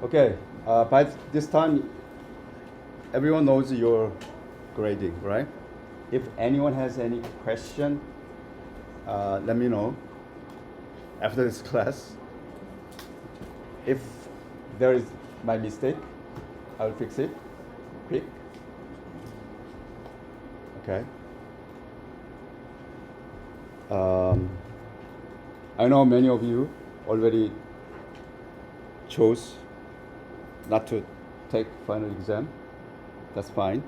Okay, by this time, everyone knows your grading, right? If anyone has any question, let me know after this class. If there is my mistake, I will fix it quick. Okay. I know many of you already chose not to take final exam. That's fine.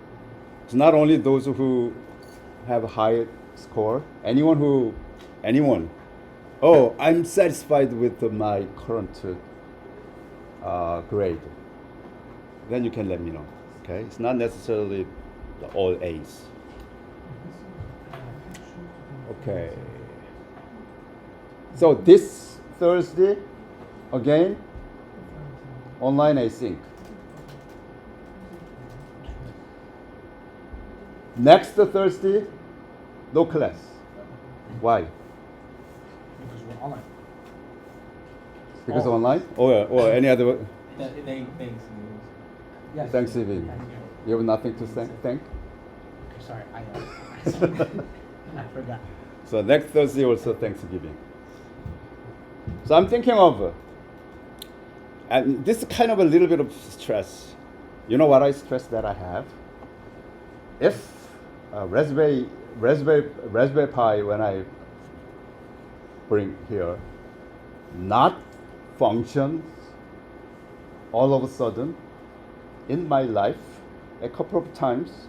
It's not only those who have a high score. Anyone. Oh, I'm satisfied with my current grade. Then you can let me know. Okay, it's not necessarily the all A's. Okay. So this Thursday, again, online async. Next Thursday, no class. Why? Because we're online. Because of online? Or any other? Thanks. Yes. Thanksgiving. You have nothing to thank? Sorry, I forgot. So next Thursday also Thanksgiving. So I'm thinking of, and this is kind of a little bit of stress. You know what stress that I have? If Raspberry Pi, when I bring here, not functions all of a sudden in my life, a couple of times,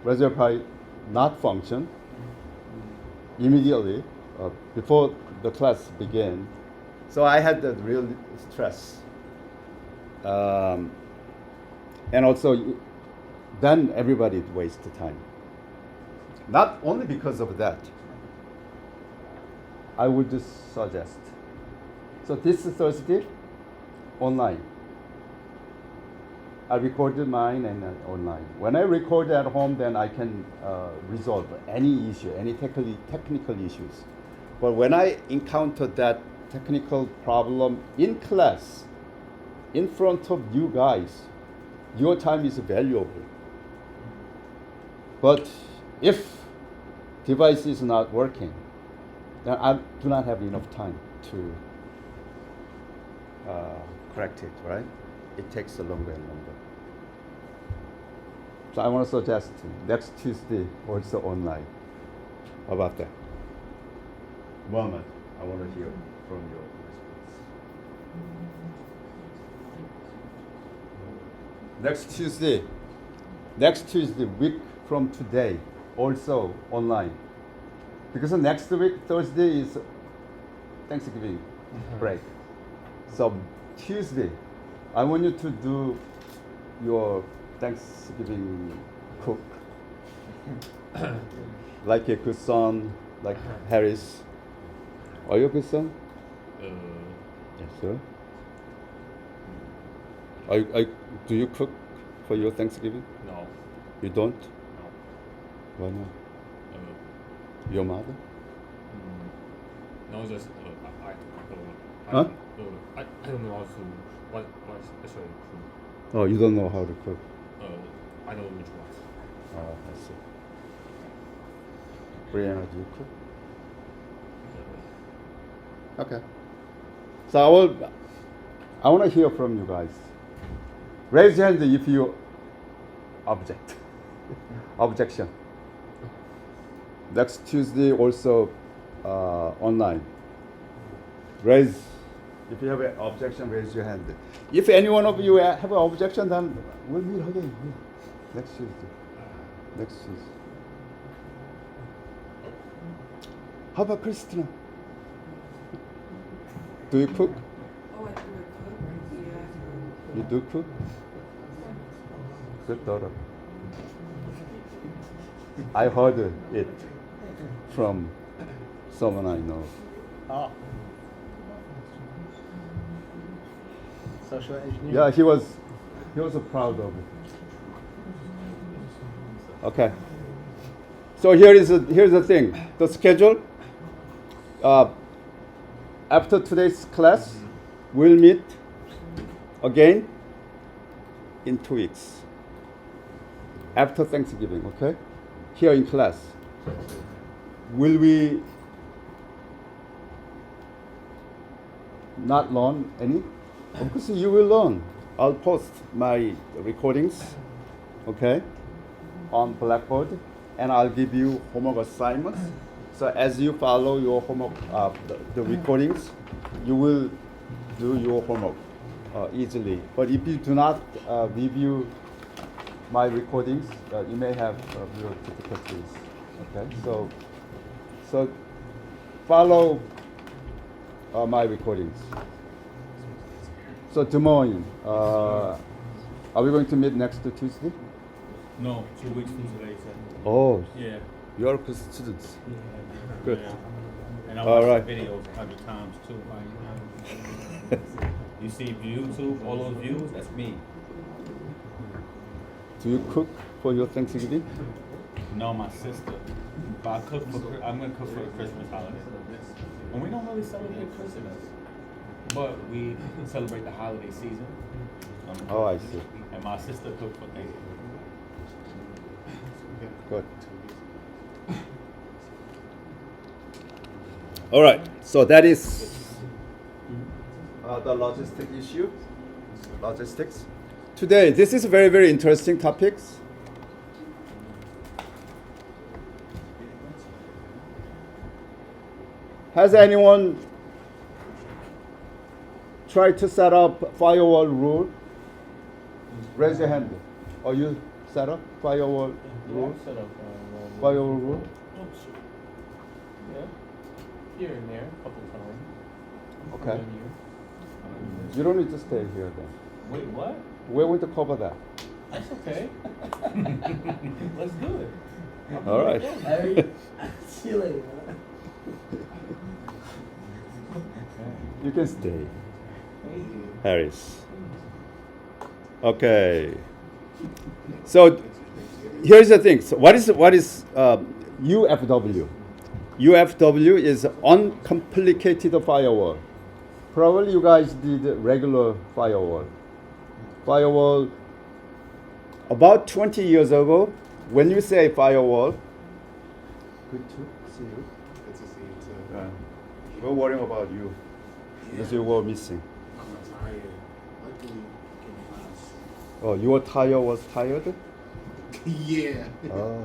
Raspberry Pi not function immediately before the class began. So I had that real stress. And also, then everybody wasted time. Not only because of that, I would just suggest. So this Thursday, online. I recorded mine and online. When I record at home, then I can resolve any issue, any technical issues. But when I encounter that technical problem in class, in front of you guys, your time is valuable. But if device is not working, then I do not have enough time to correct it, right? It takes longer and longer. So I want to suggest next Tuesday also online. How about that? Muhammad, I want to hear from your response. Next Tuesday, week from today, also online. Because next week, Thursday is Thanksgiving break. So Tuesday, I want you to do your Thanksgiving cook. Like a good son, like Harris. Are you a good son? Yes, sir. Do you cook for your Thanksgiving? No. You don't? No. Why not? Your mother? No, just I Huh? I don't know how to what especially food. Oh, you don't know how to cook. I know which ones. Oh, I see. Brianna, do you cook? Okay. So I want to hear from you guys. Raise your hand if you object. Objection. Next Tuesday also online. If you have an objection, raise your hand. If any one of you have an objection, then we'll meet again next Tuesday. How about Christina? Do you cook? Oh, I do cook. Yeah. You do cook? Good daughter. I heard it from someone I know. Oh. Social engineering. Yeah, he was proud of it. Okay. So here's the thing. The schedule. After today's class, we'll meet again in 2 weeks. After Thanksgiving, okay? Here in class. Will we not learn any? Of course you will learn. I'll post my recordings, okay, on Blackboard, and I'll give you homework assignments. So as you follow your homework, the recordings, you will do your homework easily. But if you do not review my recordings, you may have real difficulties. Okay, so follow my recordings. So Des Moines, are we going to meet next Tuesday? No, 2 weeks from today, sir. Oh, Yeah. you are good students. Good. Yeah. And I All watched right. the videos 100 times too. You see YouTube, all those views, that's me. Do you cook for your Thanksgiving? No, my sister. But I'm gonna cook for the Christmas holiday. And we don't really celebrate Christmas, but we celebrate the holiday season. Oh, I see. And my sister cooked for Thanksgiving. Good. All right. So that is the logistic issue. Logistics. Today, this is very, very interesting topics. Has anyone tried to set up firewall rule? Raise your hand. Or you set up firewall rule? Set up, Firewall rule? oh, sure. Yeah. Here and there, a couple times. Okay. 1 year. You don't need to stay here then. Wait, what? We're going to cover that. That's okay. Let's do it. All right. Harry, see you later. You can stay, Thank you. Harris. Okay. So here's the thing. So what is UFW? UFW is uncomplicated firewall. Probably you guys did regular firewall. Firewall. About 20 years ago, when you say firewall, good to see you. Good to see you too. We're worrying about you because you were missing. I'm tired. Luckily, getting last. Oh, your tire was tired? Yeah. Oh,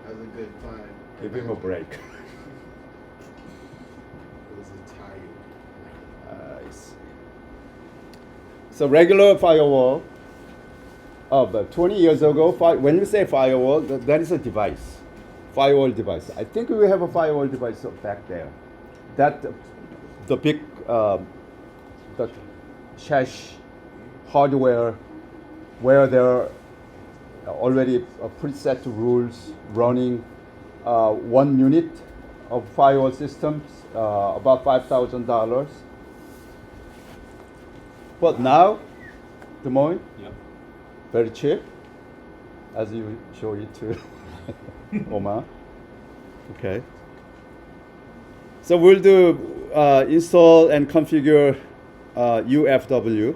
That was a good time. give him a break. It was a tired. I see. So regular firewall. But 20 years ago, when you say firewall, that is a device, firewall device. I think we have a firewall device back there. That the big, the cache hardware, where there are already preset rules running. 1 unit of firewall systems, about $5,000. But now, Des Moines, Yep. very cheap, as you show it to Omar. Okay. So we'll do install and configure UFW.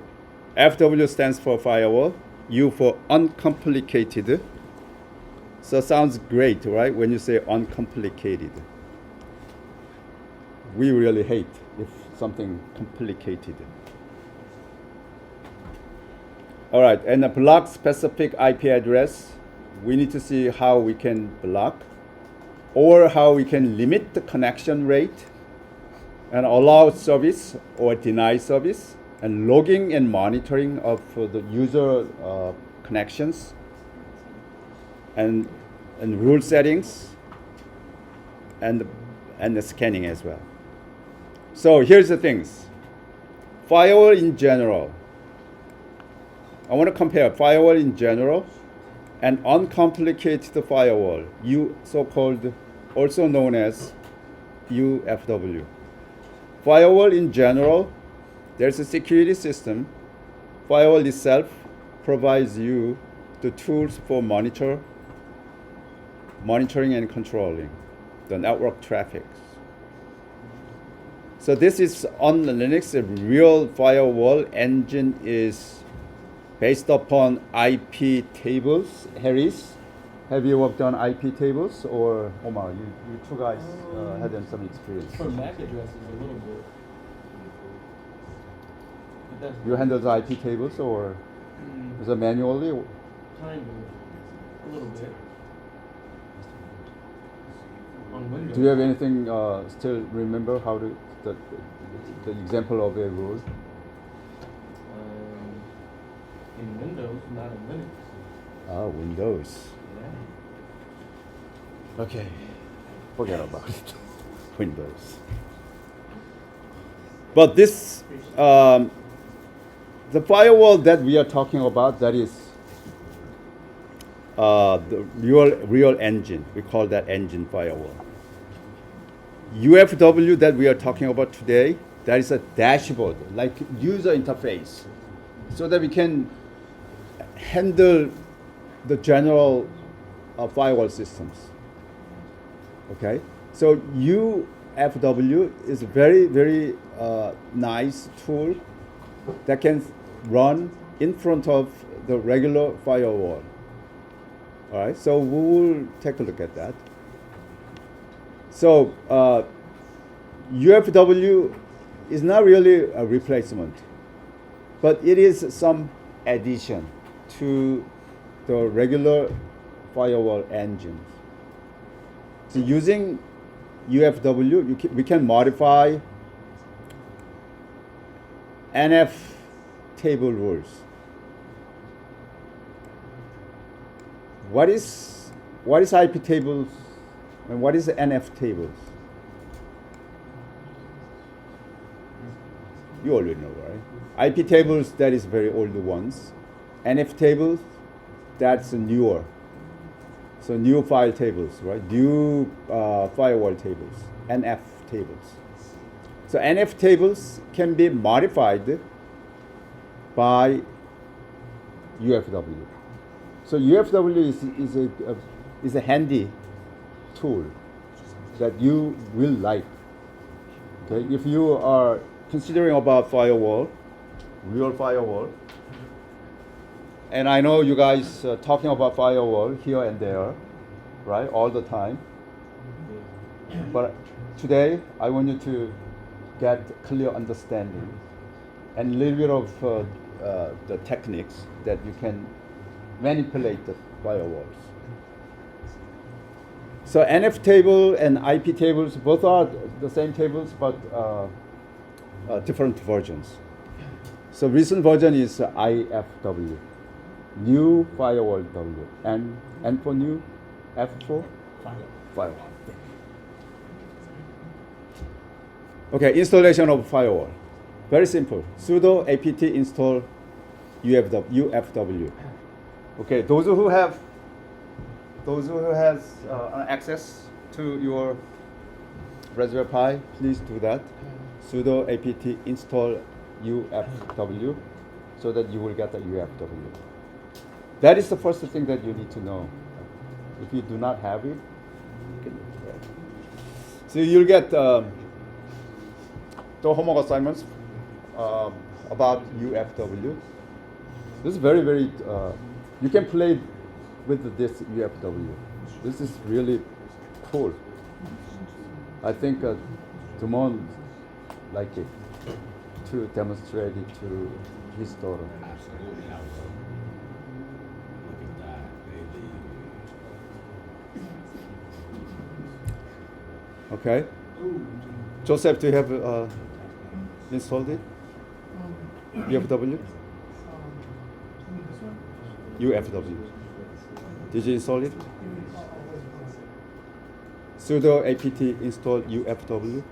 FW stands for firewall, U for uncomplicated. So sounds great, right? When you say uncomplicated. We really hate if something complicated. All right, and a block specific IP address, we need to see how we can block or how we can limit the connection rate and allow service or deny service and logging and monitoring of the user connections and rule settings and the scanning as well. So here's the things. Firewall in general. I want to compare firewall in general and uncomplicated firewall, so-called, also known as UFW. Firewall in general, there's a security system. Firewall itself provides you the tools for monitoring and controlling the network traffic. So this is on Linux. A real firewall engine is based upon IP tables. Harris, have you worked on IP tables, or Omar? You two guys had some experience. For MAC addresses, a little bit. But that's You handle the IP tables, or is it manually? kind of a little bit. On Windows. Do you have anything still remember how to the example of a rule? In Windows, not in Linux. Ah, Windows. Yeah. Okay, forget about it. Windows. But this, the firewall that we are talking about, that is the real engine. We call that engine firewall. UFW that we are talking about today, that is a dashboard, like user interface, so that we can handle the general firewall systems. Okay, so UFW is a very, very nice tool that can run in front of the regular firewall. All right, so we will take a look at that. So UFW is not really a replacement, but it is some addition to the regular firewall engine. So using UFW, we can modify NF table rules. What is IP tables and what is the NF tables? You already know, right? IP tables, that is very old ones. NF tables, that's newer. So new file tables, right? New firewall tables, NF tables. So NF tables can be modified by UFW. So UFW is a handy tool that you will like. Okay, if you are considering about firewall, real firewall, and I know you guys talking about firewall here and there, right, all the time. But today I want you to get clear understanding and a little bit of the techniques that you can manipulate the firewalls. So NF table and IP tables, both are the same tables, but different versions. So recent version is IFW, new firewall W, and for new, F for firewall. Okay, installation of firewall, very simple. Sudo apt install UFW. Okay, those who has access to your Raspberry Pi, please do that. Sudo apt install UFW, so that you will get the UFW. That is the first thing that you need to know. If you do not have it, you can do that. So you'll get the homework assignments about UFW. This is very, very, you can play with this UFW. This is really cool. I think Dumont like it to demonstrate it to his daughter. Absolutely. Look at that, baby. Okay. Joseph, do you have installed it? UFW? UFW. Did you install it? Sudo apt install UFW.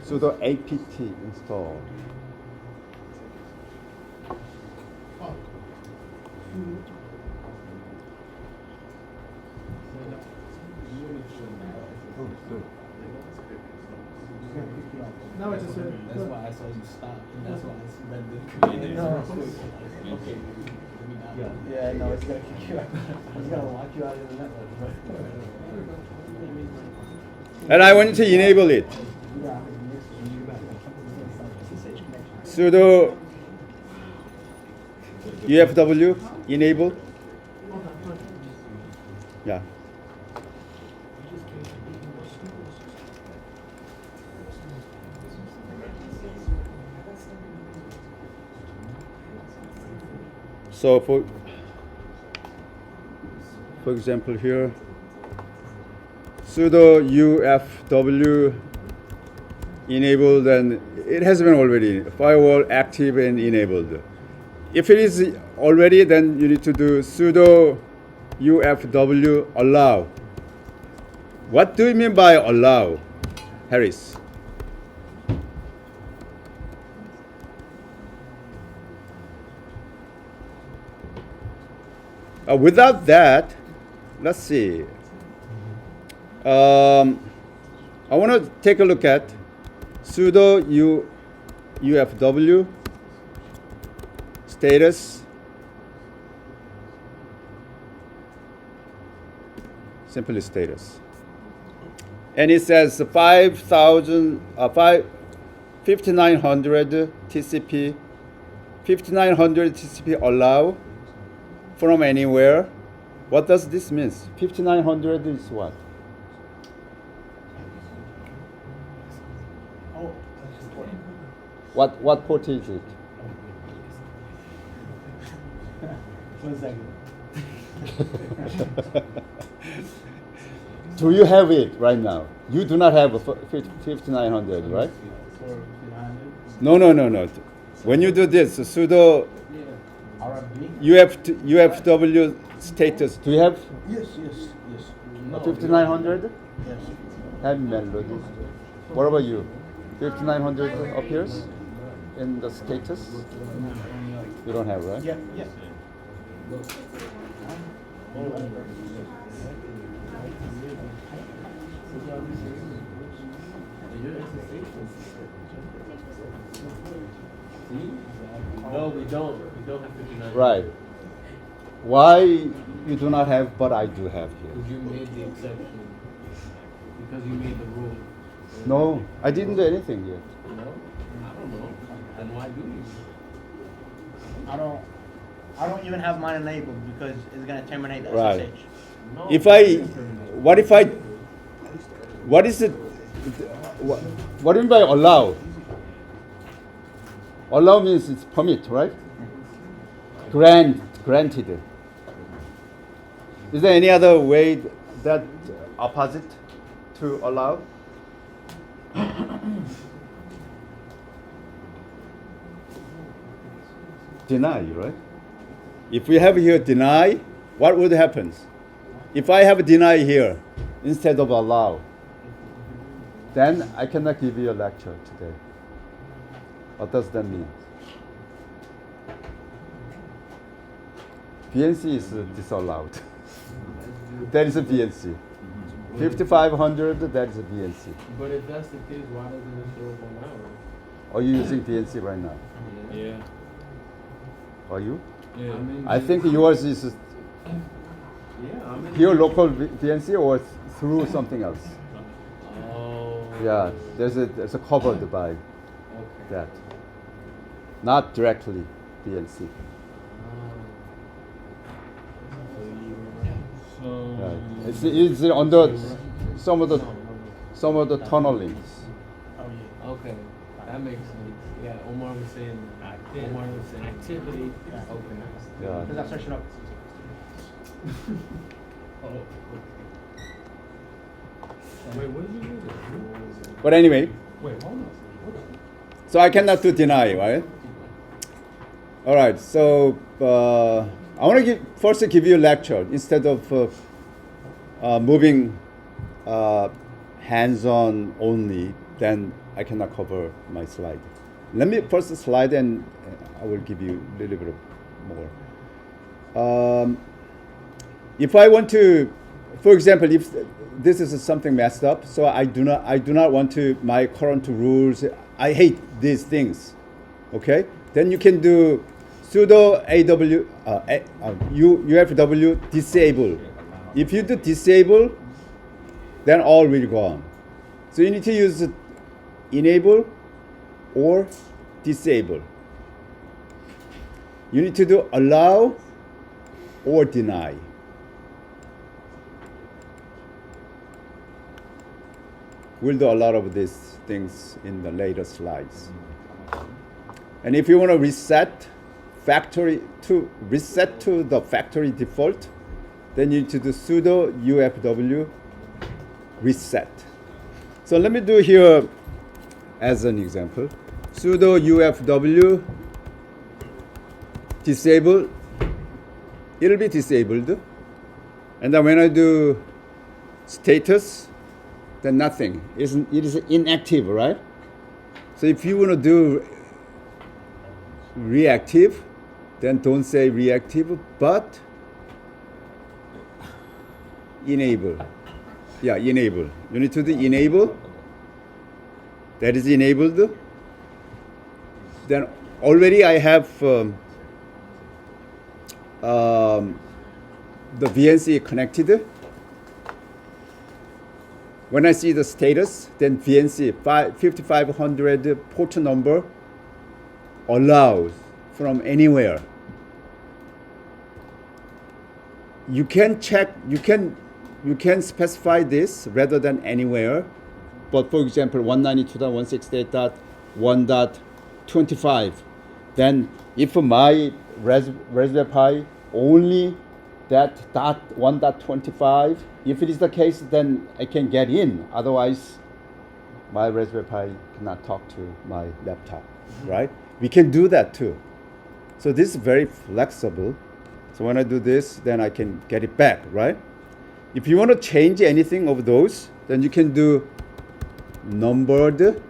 Sudo apt install. No, it's just That's why I saw you stop. And that's why I read the Okay. Yeah, no, it's gonna kick you out. It's gonna lock you out of the network. And I want you to enable it. Sudo UFW enable. Yeah. So for example here, sudo UFW enabled, and it has been already firewall active and enabled. If it is already, then you need to do sudo UFW allow. What do you mean by allow, Harris? Without that, let's see. I want to take a look at sudo UFW status, simply status, and it says 5900 TCP, 5900 TCP allow from anywhere. What does this mean? 5900 is what? What port is it? 1 second. Do you have it right now? You do not have a 5900, right? For behind it. No. When you do this, sudo RFB? UFW status, do you have Yes. a 5900? Yes. Have melody. What about you? 5900 appears in the status? You don't have, right? Yeah. No, we don't. We don't have 59. Right. Why you do not have, but I do have here? Because you made the exception. Because you made the rule. No, I didn't do anything yet. No? I don't know. Then why do you? I don't even have mine enabled because it's gonna terminate the Right. SSH. No. What is it? What do you mean by allow? Allow means it's permit, right? Granted. Is there any other way that opposite to allow? Deny, right? If we have here deny, what would happen? If I have deny here instead of allow, then I cannot give you a lecture today. What does that mean? BNC is disallowed. That is a BNC. 5500, that is a BNC. But if that's the case, why doesn't it show up on ours? Are you using BNC right now? Yeah. Are you? Yeah. I think yours is I'm in. here local BNC or through something else. Oh. Yeah, there's a covered by Okay. that. Not directly BNC. So Right. It's under some of the tunnelings. Oh yeah. Okay. That makes sense. Yeah, Omar was saying Omar was saying activity. Yeah. Okay. Yeah. Because I'm searching up. Oh. wait, what did you do? But anyway, Wait, hold on. so I cannot do deny, right? All right. So I want to first give you a lecture instead of moving hands-on only. Then I cannot cover my slide. Let me first slide, and I will give you a little bit more. If I want to, for example, if this is something messed up, so I do not want to my current rules. I hate these things. Okay, then you can do sudo UFW disable. If you do disable, then all will go on. So you need to use enable or disable. You need to do allow or deny. We'll do a lot of these things in the later slides. And if you want to reset to the factory default, then you need to do sudo ufw reset. So let me do here as an example. Sudo ufw disable, it'll be disabled. And then when I do status, then nothing. It is inactive, right? So if you want to do reactive, then don't say reactive, but enable. Yeah, enable. You need to do enable. That is enabled. Then already I have the VNC connected. When I see the status, then VNC 5500 port number allows from anywhere. You can check, you can specify this rather than anywhere. But for example, 192.168.1.25, then if my Raspberry Pi only that .1.25, if it is the case, then I can get in. Otherwise, my Raspberry Pi cannot talk to my laptop, right? We can do that too. So this is very flexible. So when I do this, then I can get it back, right? If you want to change anything of those, then you can do numbered,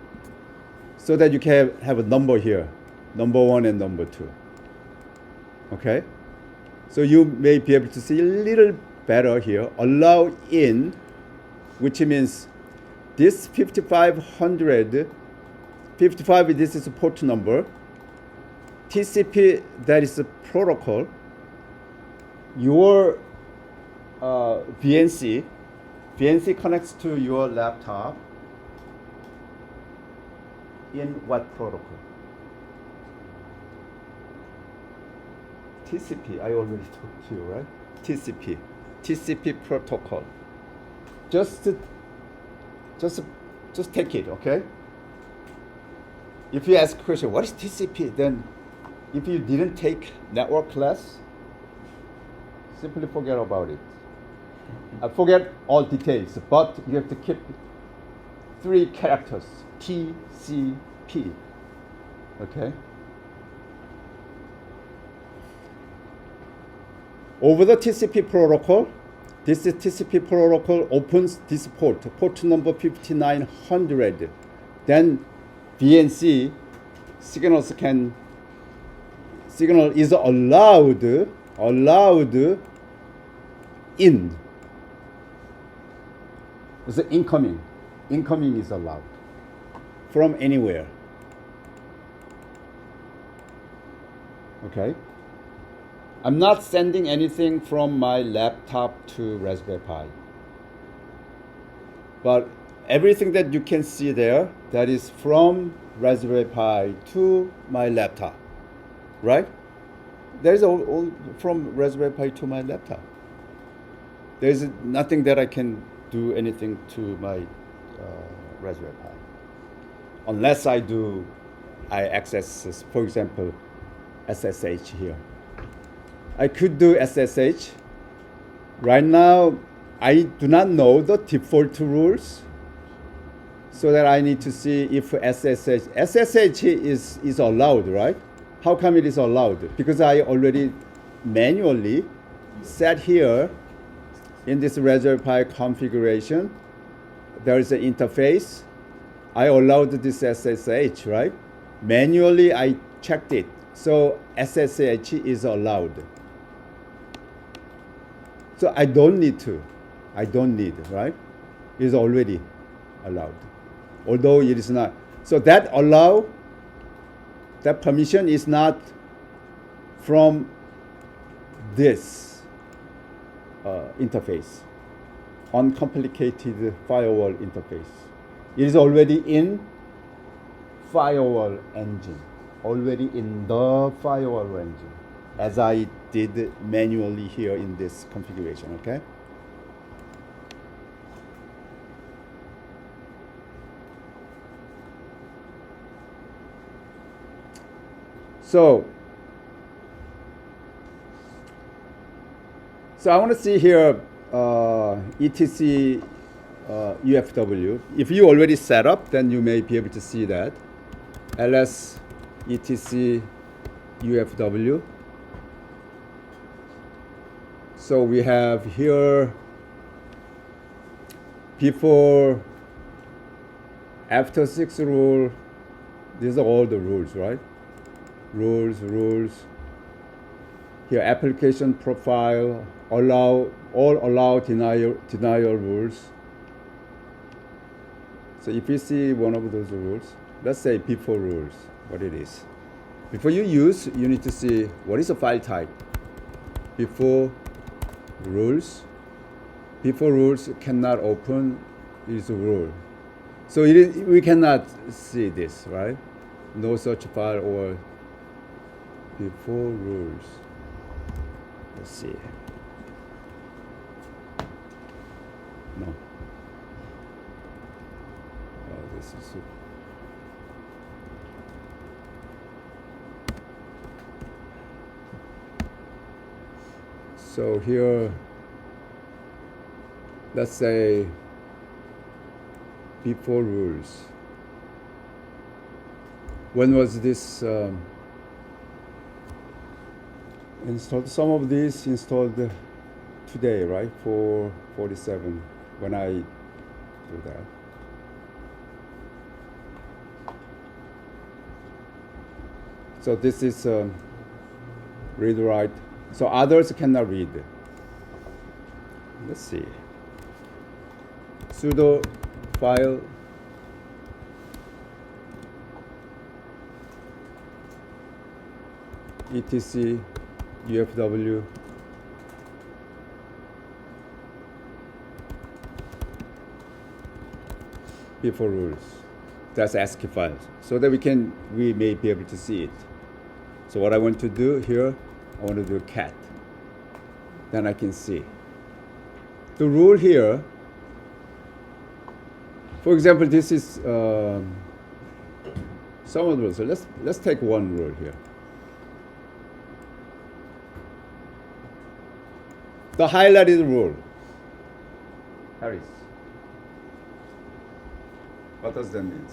so that you can have a number here, number 1 and number 2. Okay? So you may be able to see a little better here. Allow in, which means this 5500, 55, this is a port number. TCP, that is a protocol. Your VNC connects to your laptop in what protocol? TCP, I already talked to you, right? TCP protocol. Just take it, okay? If you ask a question, what is TCP? Then if you didn't take network class, simply forget about it. Forget all details, but you have to keep 3 characters, TCP, okay? Over the TCP protocol, this is TCP protocol opens this port number 5900. Then VNC signal is allowed in. So incoming is allowed from anywhere. Okay. I'm not sending anything from my laptop to Raspberry Pi. But everything that you can see there, that is from Raspberry Pi to my laptop, right? There's all from Raspberry Pi to my laptop. There's nothing that I can do anything to my Raspberry Pi. Unless I access, for example, SSH here. I could do SSH. Right now, I do not know the default rules, so that I need to see if SSH is allowed, right? How come it is allowed? Because I already manually set here in this Raspberry Pi configuration, there is an interface. I allowed this SSH, right? Manually, I checked it. So SSH is allowed. So I don't need, right? It's already allowed, although it is not. So that permission is not from this interface, uncomplicated firewall interface. It is already in firewall engine, already in the firewall engine, as I did manually here in this configuration, okay? So I want to see here etc UFW. If you already set up, then you may be able to see that. ls etc UFW. So we have here before, after 6 rule. These are all the rules, right? Rules. Here, application profile, all allow denial rules. So if you see one of those rules, let's say before rules, what it is. Before you use, you need to see what is the file type. Before rules cannot open is a rule. So we cannot see this, right? No such file or before rules. Let's see. No. Oh, this is it. So here, let's say before rules. When was this installed? Some of these installed today, right? 447 when I do that. So this is read write. So others cannot read. Let's see. Sudo file etc UFW before rules. That's ASCII files, so that we may be able to see it. So what I want to do here, I want to do cat. Then I can see. The rule here, for example, this is some of the rules. So let's take one rule here. The highlighted rule. Harris. What does that mean?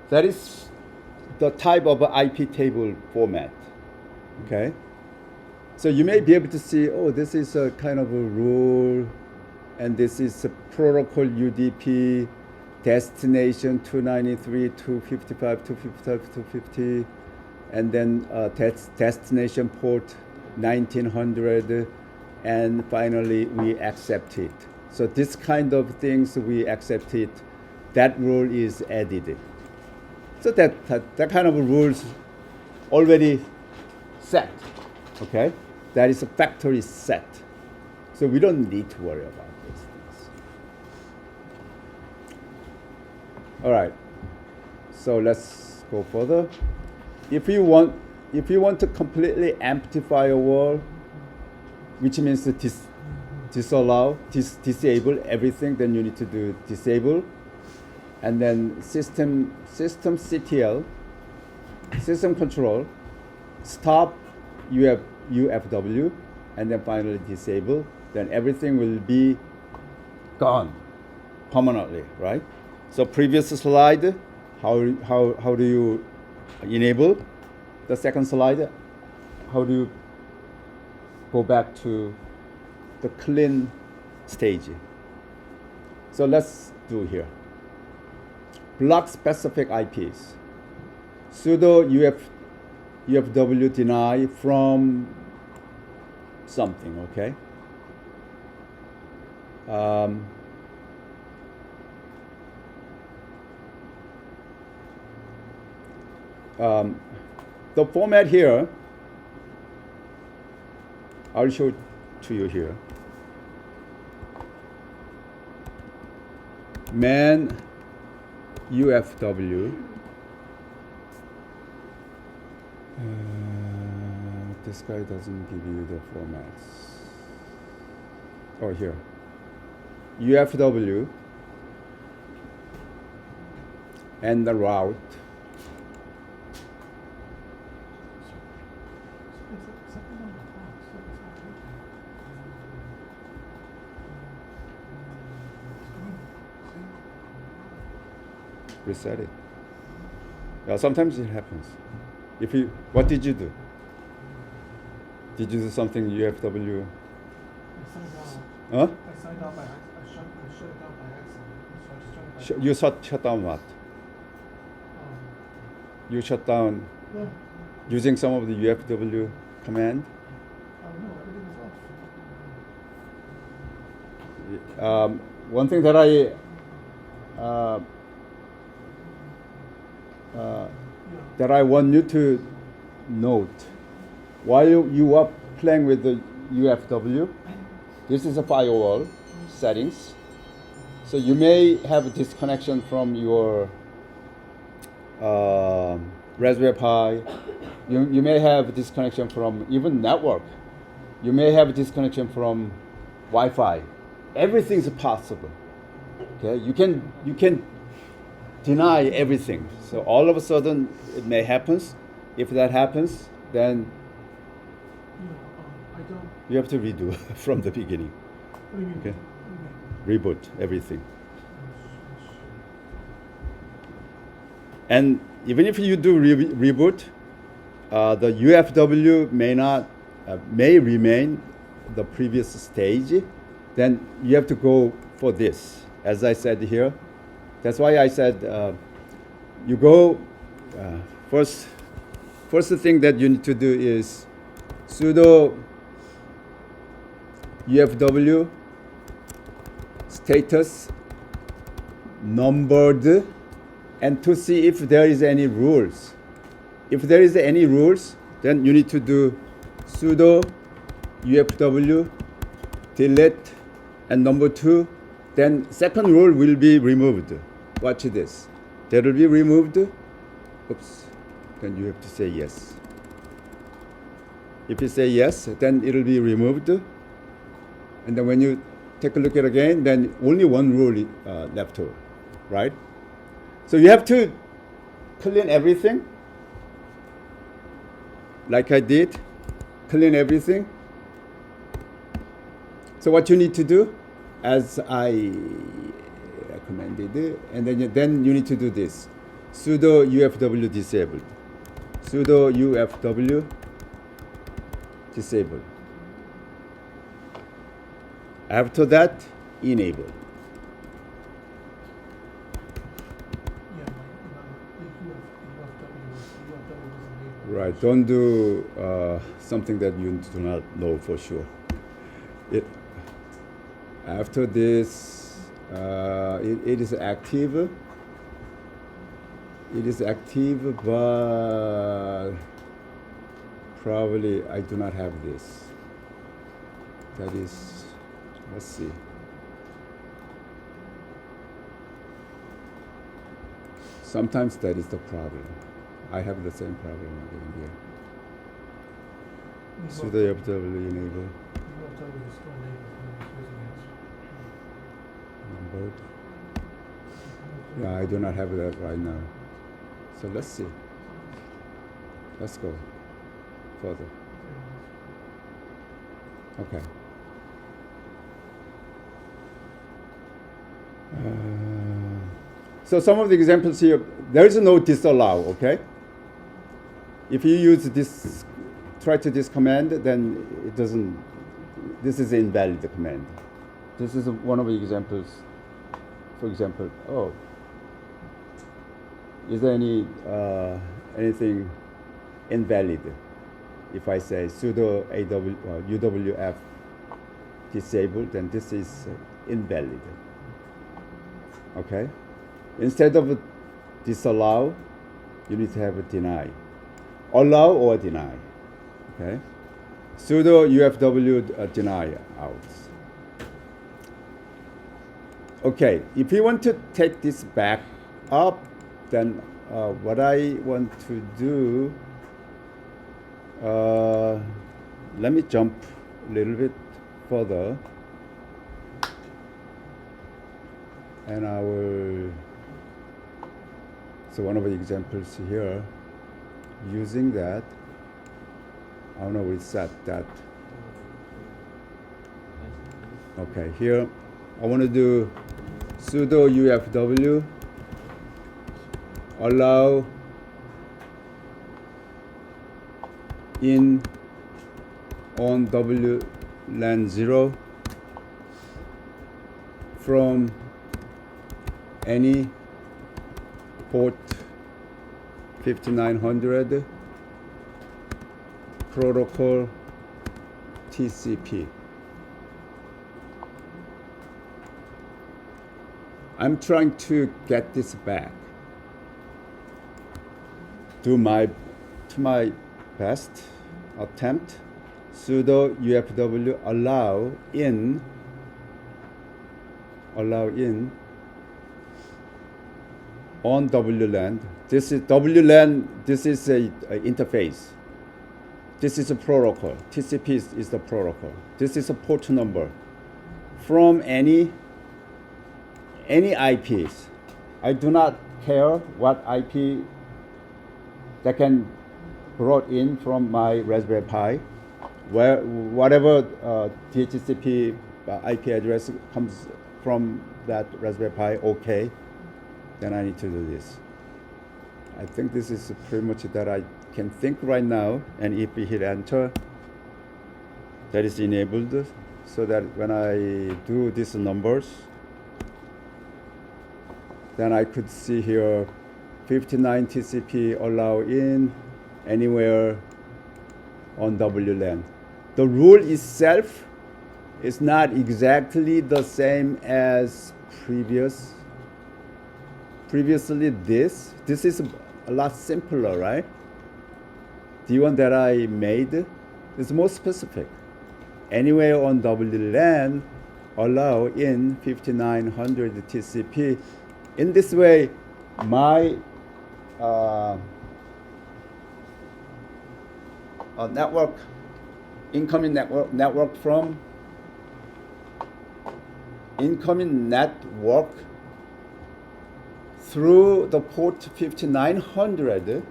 That is the type of IP table format. Okay? So you may be able to see, oh, this is a kind of a rule, and this is a protocol UDP, destination 293, 255, 255, 250, and then destination port 1900, and finally we accept it. So this kind of things we accept it. That rule is added. So that kind of rules already set. Okay, that is a factory set. So we don't need to worry about those things. All right. So let's go further. If you want to completely empty firewall, which means to disable everything, then you need to do disable, and then system CTL, system control, stop UFW, and then finally disable. Then everything will be gone permanently, right? So previous slide, how do you enable? The second slide, how do you go back to the clean stage? So let's do here. Block specific IPs. Sudo UFW deny from something, okay? The format here, I'll show to you here. man UFW. This guy doesn't give you the formats. Oh, here. UFW and the route. Reset it. Yeah, sometimes it happens. If you, what did you do? Did you do something UFW? Huh? I signed out by accident. I shut it down by accident. So I just turned it back You shut down what? on. You shut down Yeah. using some of the UFW command. No, everything was off. One thing that I that I want you to note while you are playing with the UFW, this is a firewall settings. So you may have a disconnection from your Raspberry Pi. You may have a disconnection from even network. You may have a disconnection from Wi-Fi. Everything's possible. Okay, you can deny everything. So all of a sudden it may happen. If that happens, then I don't. you have to redo from the beginning. What do you mean? Okay. What do you mean? Reboot everything. And even if you do reboot, the UFW may remain the previous stage. Then you have to go for this, as I said here. That's why I said you go first. First thing that you need to do is sudo UFW status numbered, and to see if there is any rules. If there is any rules, then you need to do sudo UFW delete and number 2. Then second rule will be removed. Watch this. That will be removed. Oops. Then you have to say yes. If you say yes, then it will be removed. And then when you take a look at it again, then only one rule left over, right? So you have to clean everything, like I did, clean everything. So what you need to do, as I recommended, and then you need to do this: sudo UFW disabled, sudo UFW disabled. After that, enable. Yeah, the UFW was enabled. Right. Don't do something that you do not know for sure. After this, it is active. It is active, but probably I do not have this. That is, let's see. Sometimes that is the problem. I have the same problem again here. Sudo UFW enable. UFW is still enabled when I was using it. Numbered. Yeah, I do not have that right now. So let's see. Let's go further. Okay. So some of the examples here, there is no disallow, okay? If you use this, try to this command, then it doesn't, this is an invalid command. This is one of the examples. For example, oh, is there anything invalid? If I say sudo UWF disabled, then this is invalid. Okay? Instead of disallow, you need to have a deny. Allow or deny. Okay? Sudo UFW deny out. Okay, if we want to take this back up, then what I want to do, let me jump a little bit further, and I will, so one of the examples here, using that, I want to reset that. Okay, here, I want to do sudo UFW, allow in on WLAN 0 from any port 5900 protocol TCP. I'm trying to get this back. To my best attempt, sudo UFW allow in on WLAN. This is WLAN. This is a interface. This is a protocol. TCP is the protocol. This is a port number from any IPs. I do not care what IP that can brought in from my Raspberry Pi, whatever DHCP IP address comes from that Raspberry Pi, okay, then I need to do this. I think this is pretty much that I can think right now, and if we hit enter, that is enabled, so that when I do these numbers, then I could see here 59 TCP allow in anywhere on WLAN. The rule itself is not exactly the same as previously this is a lot simpler, right? The one that I made is more specific. Anywhere on WLAN allow in 5900 TCP. In this way, my incoming network through the port 5900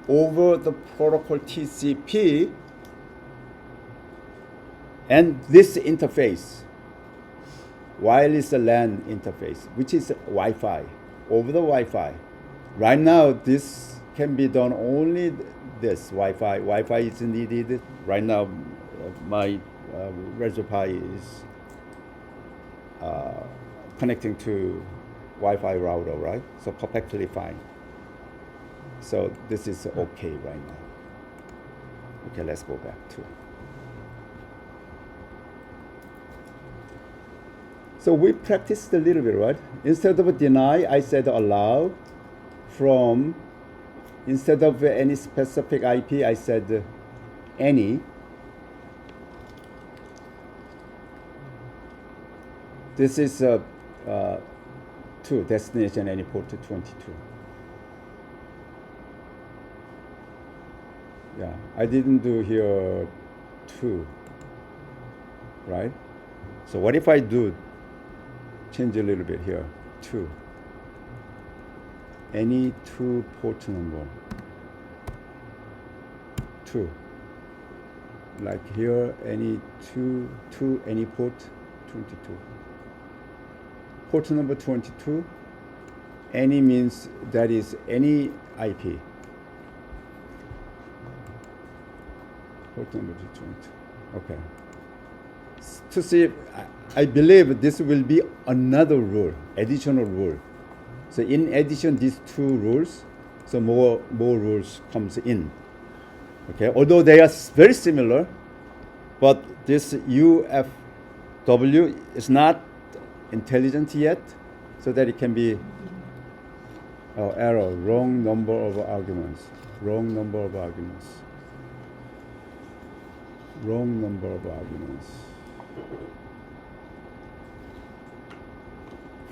over the protocol TCP and this interface, wireless LAN interface, which is Wi-Fi, over the Wi-Fi. Right now, this can be done only this Wi-Fi. Wi-Fi is needed. Right now, my Raspberry Pi is connecting to Wi-Fi router, right? So perfectly fine. So this is okay right now. Okay, let's go back to it. So we practiced a little bit, right? Instead of deny, I said allow. Instead of any specific IP, I said any. This is to destination any port 22. Yeah, I didn't do here 2, right? So what if I do change a little bit here, 2. Any 2 port number, 2. Like here, any 2 any port 22. Port number 22, any means that is any IP. Port number 22, okay. To see, I believe this will be another rule, additional rule. So in addition, these 2 rules, so more rules comes in. Okay, although they are very similar, but this UFW is not intelligent yet, so that it can be error, wrong number of arguments.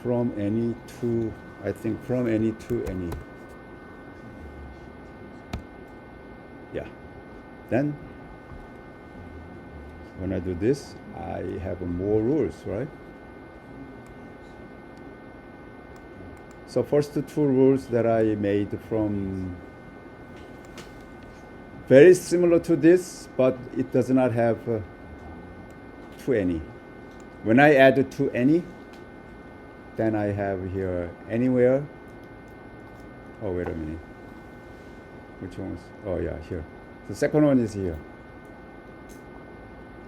from any to, I think from any to any. Yeah. Then when I do this, I have more rules, right? So first two rules that I made from very similar to this, but it does not have to any. When I add to any, then I have here anywhere. Oh, wait a minute. Which one was? Oh, yeah, here. The second one is here.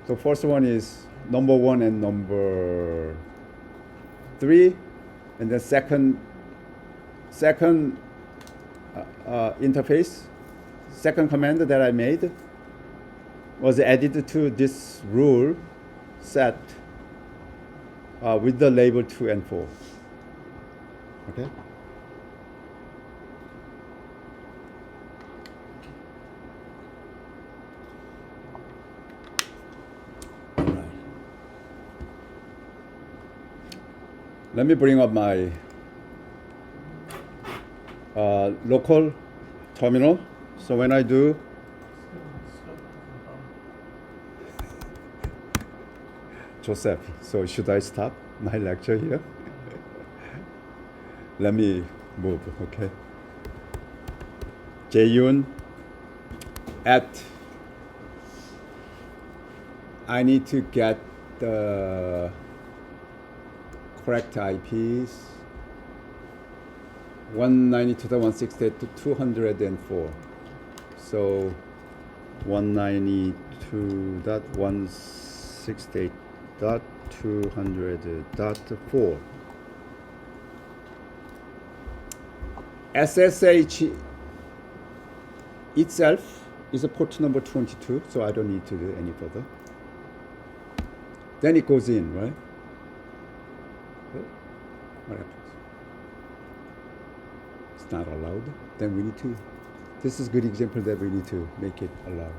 So first one is number 1 and number 3, and the second interface, second command that I made was added to this rule set with the label 2 and 4. Okay. All right. Let me bring up my local terminal. So when I do Joseph, so should I stop my lecture here? Let me move, okay? Jaeyun at, I need to get the correct IPs. 192.168.204. So 192.168.200.4. SSH itself is a port number 22, so I don't need to do any further. Then it goes in, right? What happens? It's not allowed. Then we need to, this is a good example that we need to make it allowed.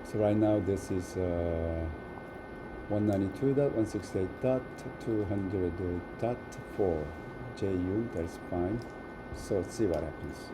So right now this is 192.168.200.4 JU, that's fine. So let's see what happens.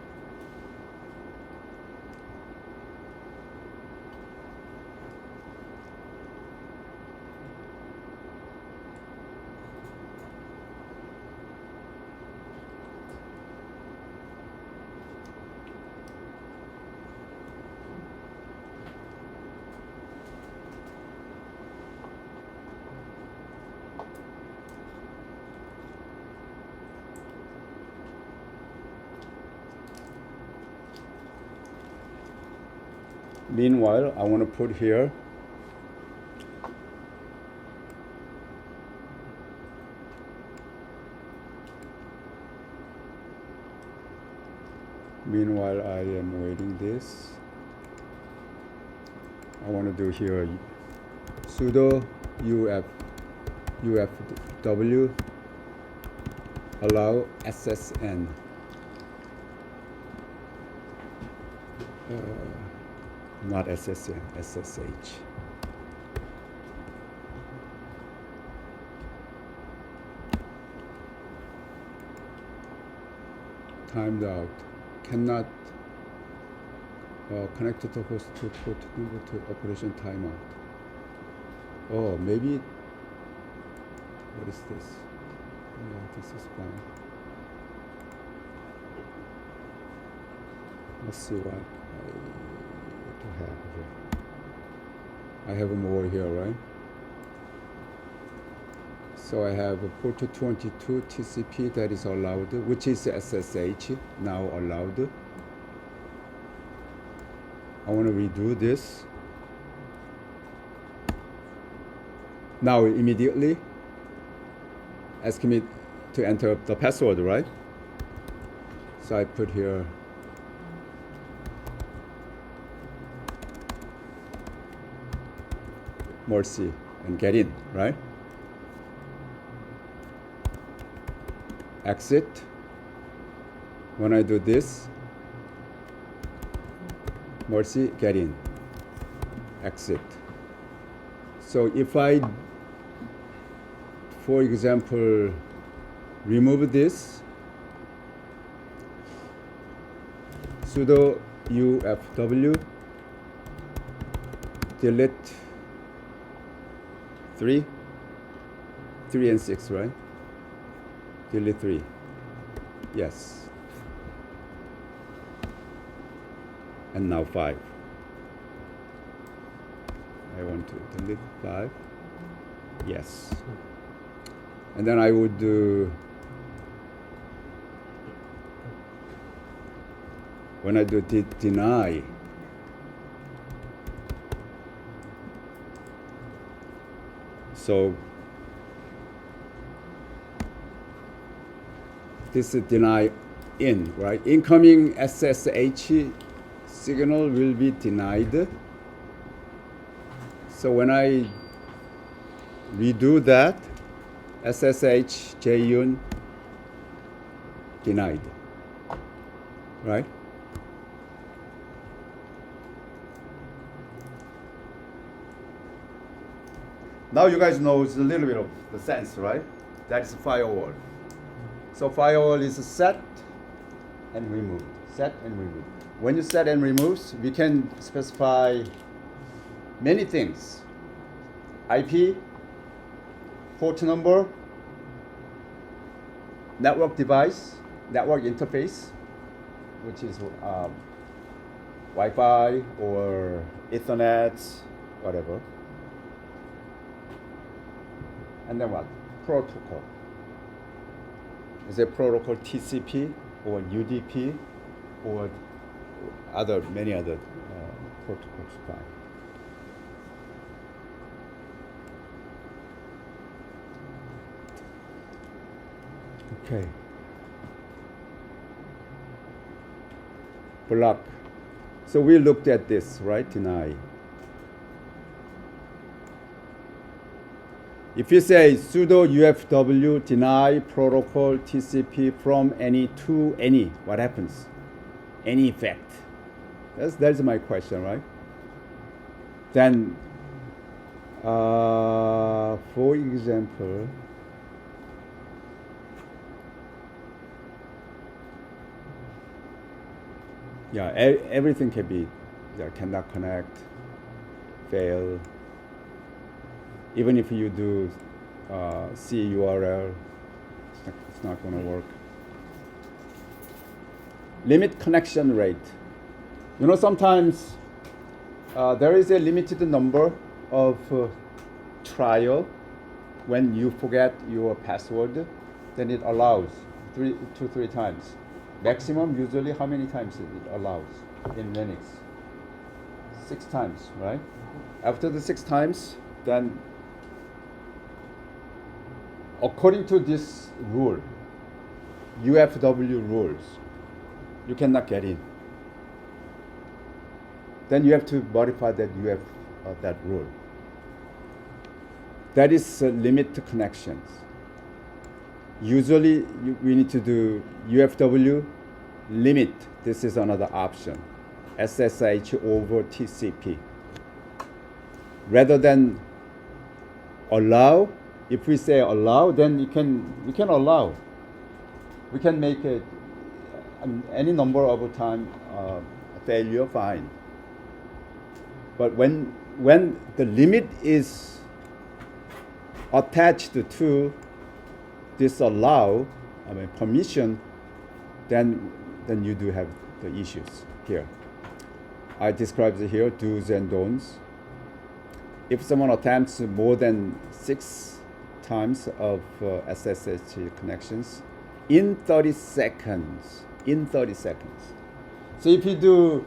Meanwhile, I want to put here meanwhile I am waiting this. I want to do here sudo ufw allow ssn. Not SSN, SSH. Timed out. Cannot connect to the host to port number to operation timeout. Oh, maybe. What is this? Yeah, this is fine. Let's see what to have here. I have more here, right? So I have a port 22 TCP that is allowed, which is SSH, now allowed. I want to redo this. Now immediately asking me to enter the password, right? So I put here mercy and get in, right? Exit. When I do this, mercy, get in, exit. So if I for example, remove this, sudo ufw, delete 3 and 6, right? Delete 3. Yes. And now 5. I want to delete 5. Yes. And then I would do, when I do deny, so this is deny in, right? Incoming SSH signal will be denied. So when I redo that, SSH JUN denied, right? Now you guys know it's a little bit of the sense, right? That's firewall. So firewall is set and removed, set and removed. When you set and remove, we can specify many things. IP, port number, network device, network interface, which is Wi-Fi or Ethernet, whatever. And then what? Protocol. Is it protocol TCP or UDP or many other protocols? Fine. Okay. Block. So we looked at this, right? Deny. If you say sudo UFW deny protocol TCP from any to any, what happens? Any effect? That's my question, right? Then, for example, yeah, everything can be, cannot connect, fail. Even if you do C URL, it's not going to work. Limit connection rate. You know, sometimes there is a limited number of trial. When you forget your password, then it allows 2 to 3 times. Maximum, usually, how many times it allows in Linux? 6 times, right? After the 6 times, then according to this rule, UFW rules, you cannot get in. Then you have to modify that that rule. That is limit to connections. Usually, we need to do UFW limit. This is another option. SSH over TCP. Rather than allow, if we say allow, then we can allow. We can make it any number of time failure, fine. But when the limit is attached to disallow, permission, then you do have the issues here. I described it here, do's and don'ts. If someone attempts more than 6 times of SSH connections in 30 seconds, So if you do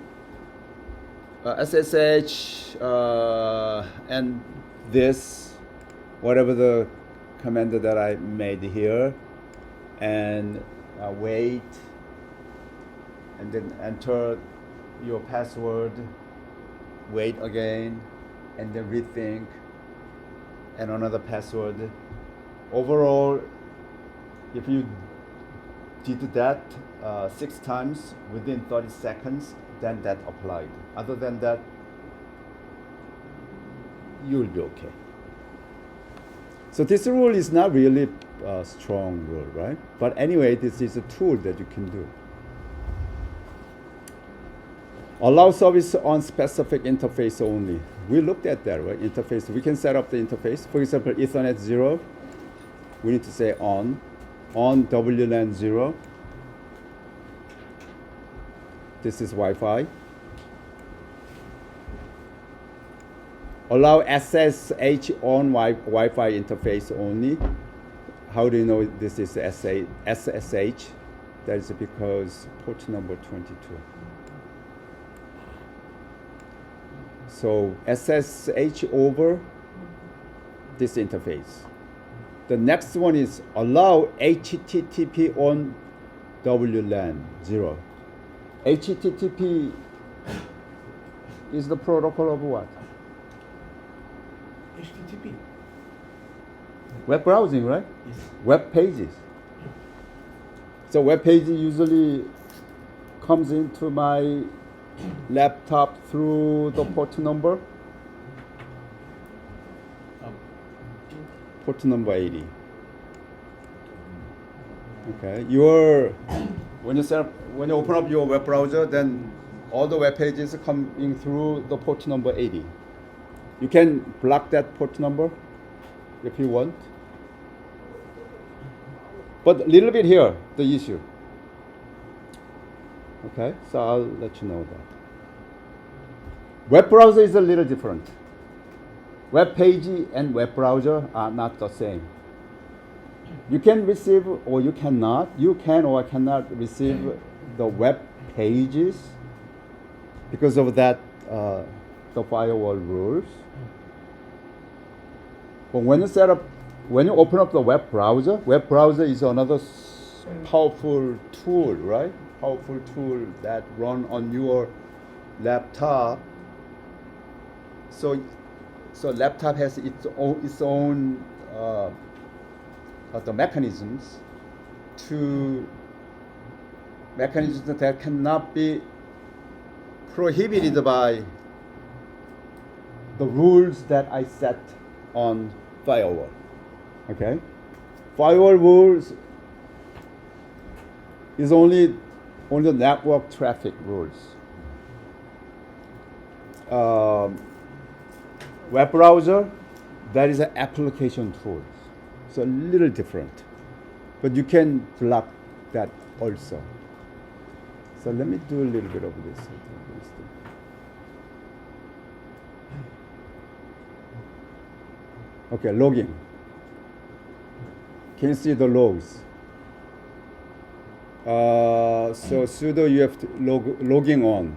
SSH and this, whatever the command that I made here, and wait, and then enter your password, wait again, and then rethink, and another password. Overall, if you did that 6 times within 30 seconds, then that applied. Other than that, you'll be okay. So this rule is not really a strong rule, right? But anyway, this is a tool that you can do. Allow service on specific interface only. We looked at that, right? Interface. We can set up the interface. For example, Ethernet 0. We need to say on WLAN 0. This is Wi-Fi. Allow SSH on Wi-Fi interface only. How do you know this is SSH? That is because port number 22. So SSH over this interface. The next one is allow HTTP on WLAN 0. HTTP is the protocol of what? HTTP. Web browsing, right? Yes. Web pages. So web page usually comes into my laptop through the port number. Port number 80. Okay, when you open up your web browser, then all the web pages are coming through the port number 80. You can block that port number if you want. But a little bit here, the issue. Okay, so I'll let you know that. Web browser is a little different. Web page and web browser are not the same. You can receive or you cannot. You can or cannot receive the web pages because of that, the firewall rules. But when you open up the web browser is another powerful tool, right? Powerful tool that run on your laptop. So laptop has its own the mechanisms that cannot be prohibited by the rules that I set on firewall. Okay, firewall rules is only the network traffic rules. Web browser, that is an application tool. So a little different. But you can block that also. So let me do a little bit of this. Okay, logging. Can you see the logs? So sudo you have to logging on.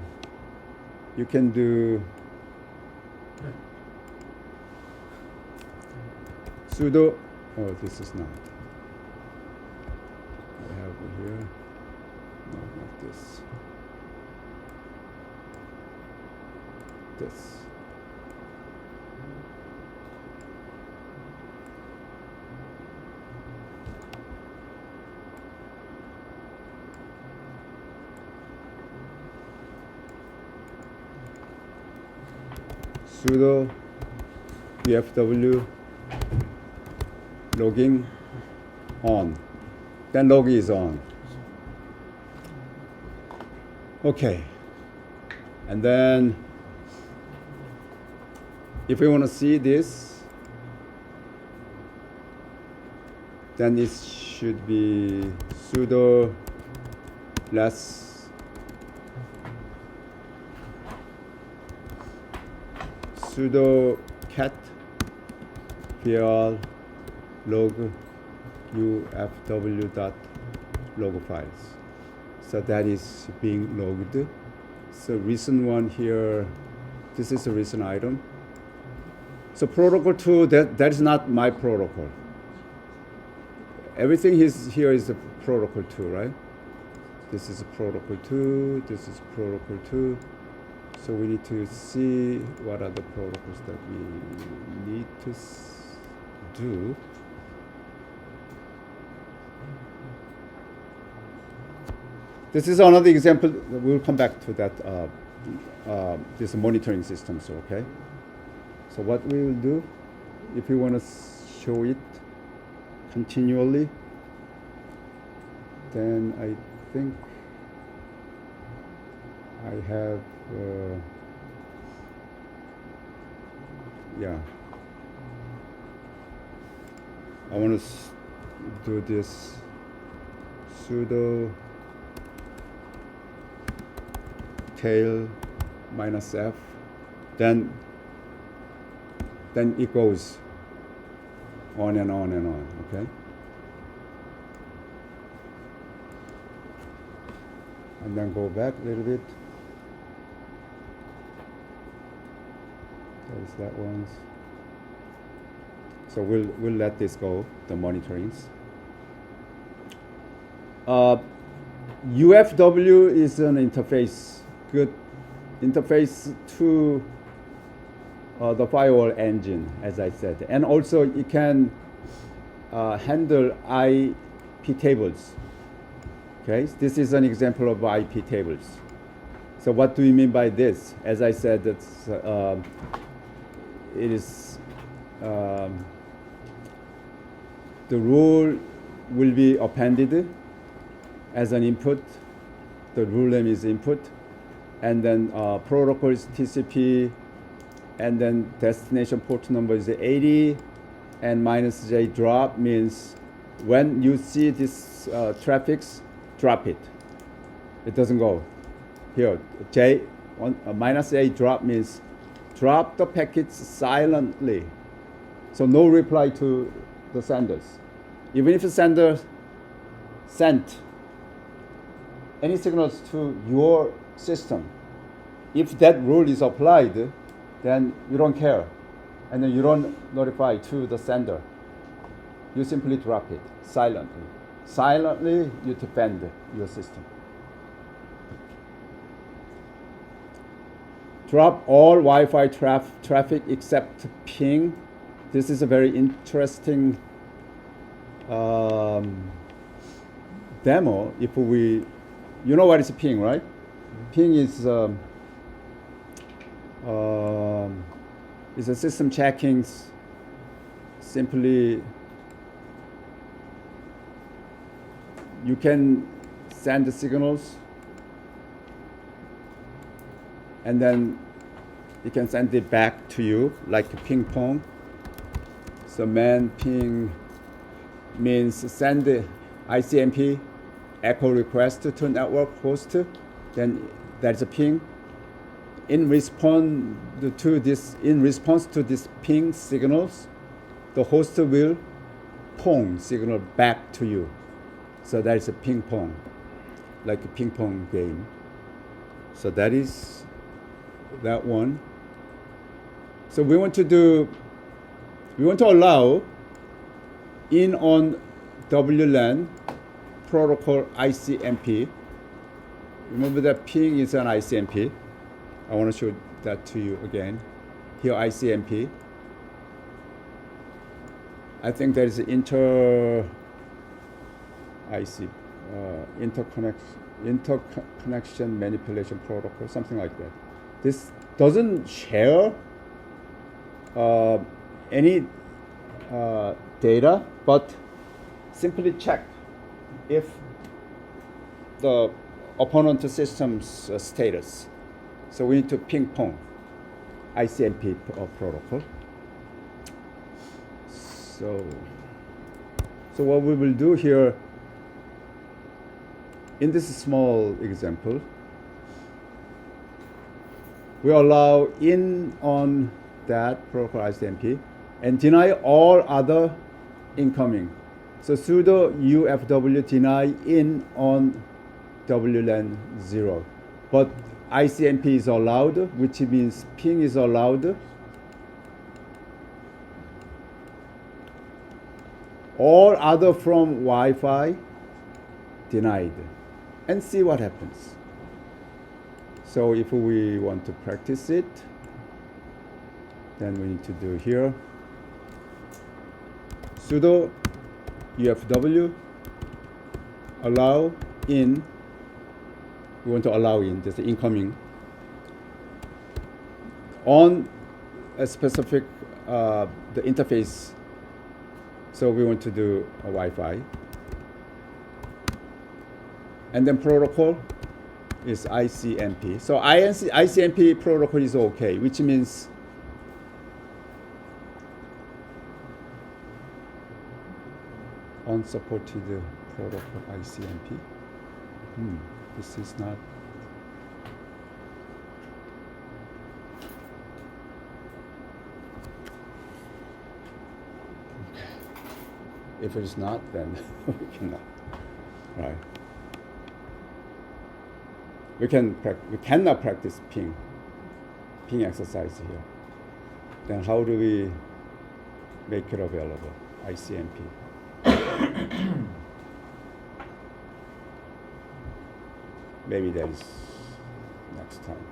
You can do sudo. Oh, this is not. I have it here. No, not this. This. Sudo bfw logging on, then log is on. Okay, and then if we want to see this, then it should be sudo less sudo cat pl log ufw dot log files. So that is being logged. So recent one here, this is a recent item. So protocol 2, that is not my protocol. Everything here is a protocol 2, right? This is a protocol 2, this is protocol 2. So we need to see what are the protocols that we need to do. This is another example. We'll come back to that. This monitoring systems, okay? So what we will do, if you want to show it continually, then I think I have, yeah. I want to do this sudo tail minus f, then it goes on and on and on, okay? And then go back a little bit. There's that one. So we'll let this go, the monitorings. UFW is an interface, good interface to the firewall engine, as I said. And also it can handle IP tables. Okay, this is an example of IP tables. So what do we mean by this? As I said, it's, it is the rule will be appended as an input. The rule name is input, and then protocol is TCP, and then destination port number is 80, and minus J drop means when you see this traffics, drop it. It doesn't go. Here, J minus A drop means drop the packets silently. So no reply to the senders. Even if the sender sent any signals to your system, if that rule is applied, then you don't care. And then you don't notify to the sender. You simply drop it silently. Silently, you defend your system. Drop all Wi-Fi traffic except ping. This is a very interesting demo. If we, you know what is ping, right? Ping is a system checking. Simply, you can send the signals, and then it can send it back to you like a ping pong. So man ping means send the ICMP echo request to network host, then that's a ping. In response to this ping signals, the host will pong signal back to you. So that is a ping pong, like a ping pong game. So that is that one. So we want to allow in on WLAN protocol ICMP. Remember that ping is an ICMP. I want to show that to you again. Here ICMP. I think there is interconnection manipulation protocol, something like that. This doesn't share any data, but simply check if the opponent system's status. So we need to ping pong ICMP protocol. So what we will do here in this small example, we allow in on that protocol ICMP and deny all other incoming. So sudo UFW deny in on WLAN 0. But ICMP is allowed, which means ping is allowed. All other from Wi-Fi denied. And see what happens. So if we want to practice it, then we need to do here sudo UFW allow in. We want to allow in, just the incoming on a specific the interface So we want to do a Wi-Fi. And then protocol is ICMP. So ICMP protocol is okay, which means unsupported protocol ICMP. This is not. If it is not, then we cannot. Right. We cannot practice ping exercise here. Then how do we make it available? ICMP. Maybe that is next time.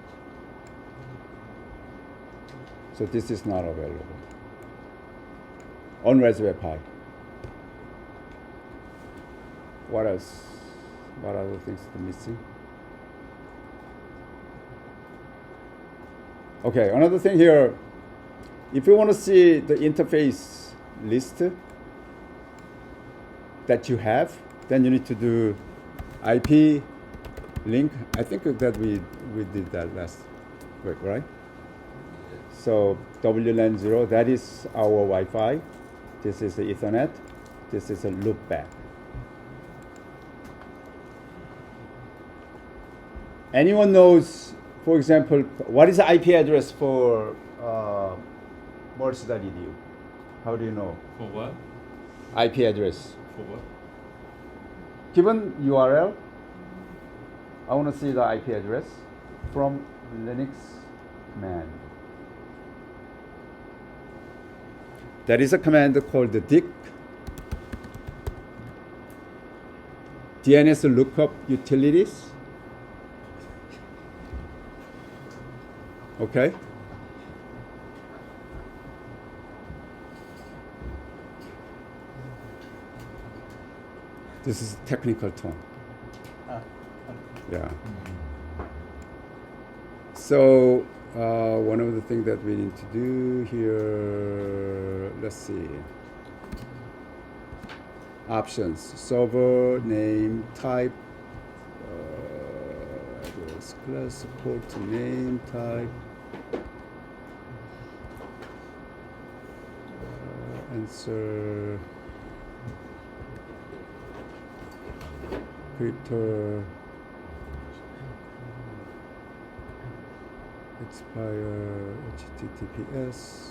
So this is not available on Raspberry Pi. What else? What other things are missing? Okay, another thing here. If you want to see the interface list that you have, then you need to do IP link. I think that we did that last week, right? So WLAN 0, that is our Wi-Fi. This is the Ethernet. This is a loopback. Anyone knows, for example, what is the IP address for merge.edu? How do you know? For what? IP address. For what? Given URL, I want to see the IP address from Linux man. There is a command called the dict. DNS lookup utilities. Okay. This is technical term. Yeah. So one of the things that we need to do here, let's see. Options: server name, type, address, class, support name, type, answer, crypto, expire, HTTPS.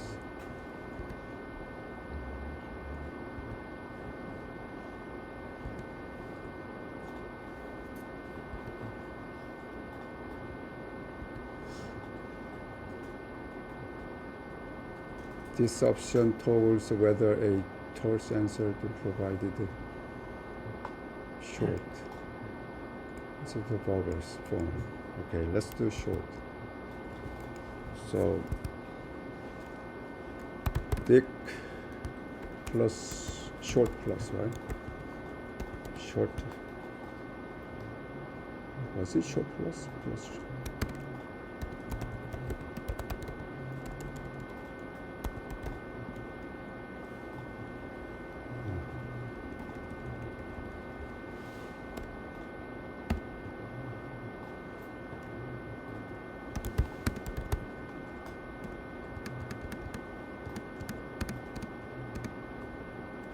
This option toggles whether a terse answer to provided short. So the vowels form. Okay, let's do short. So dict plus short plus, right? Short. Was it short plus? Plus short.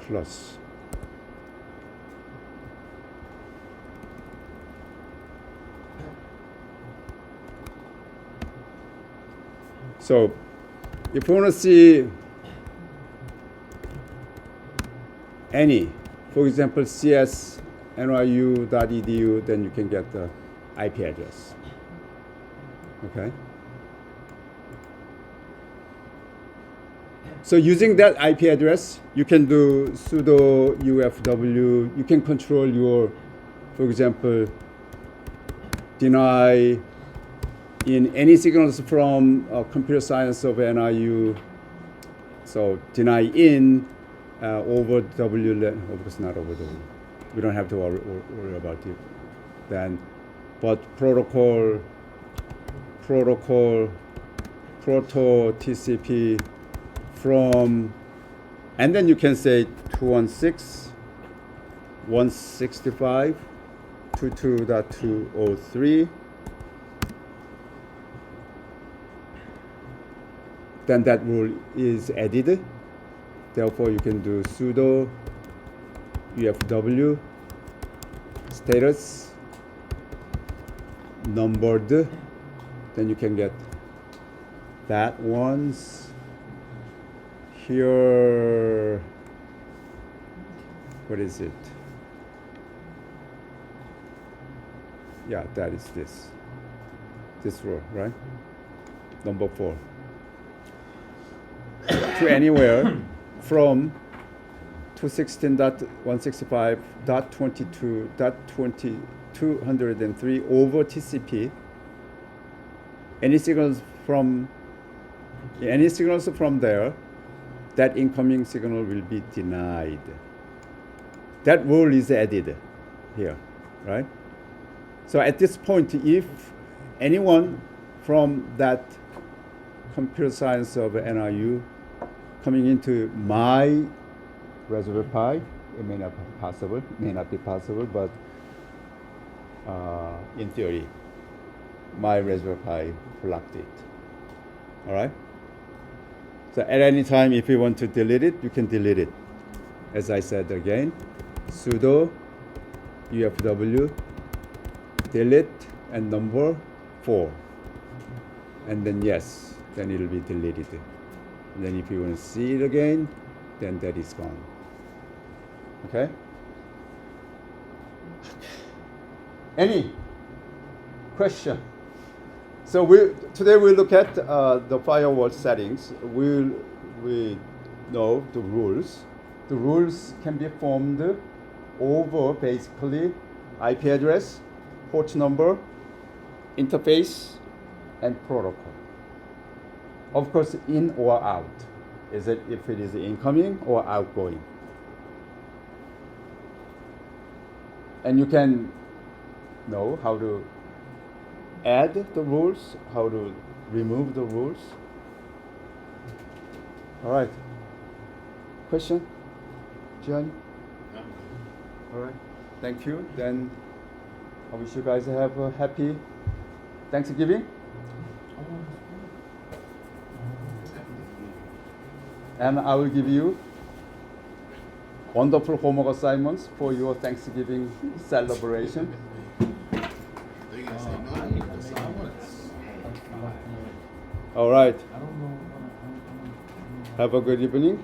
Plus. So if you want to see any, for example, cs.nyu.edu, then you can get the IP address. Okay. So using that IP address, you can do sudo ufw. You can control your, for example, deny in any signals from computer science of NIU. So deny in over WLAN. Of course, not over WLAN. We don't have to worry about it then. But protocol, proto TCP from And then you can say 216, 165, 22.203. Then that rule is added. Therefore, you can do sudo UFW status numbered. Then you can get that ones here. What is it? Yeah, that is this row, right? Number 4. To anywhere from 216.165.22.203 over TCP. Any signals from there, that incoming signal will be denied. That rule is added here, right? So at this point, if anyone from that computer science of NIU coming into my Raspberry Pi, it may not be possible, but in theory, my Raspberry Pi blocked it. All right? So at any time, if you want to delete it, you can delete it. As I said again, sudo UFW delete and number 4. And then yes, then it'll be deleted. And then if you want to see it again, then that is gone. Okay? Any question? So today we'll look at the firewall settings. We know the rules. The rules can be formed over basically IP address, port number, interface, and protocol. Of course, in or out. Is it if it is incoming or outgoing? And you can know how to add the rules, how to remove the rules. All right. Question? John? All right. Thank you. Then I wish you guys have a happy Thanksgiving. And I will give you wonderful homework assignments for your Thanksgiving celebration. They're gonna say no to the silence. All right. I don't know. Have a good evening.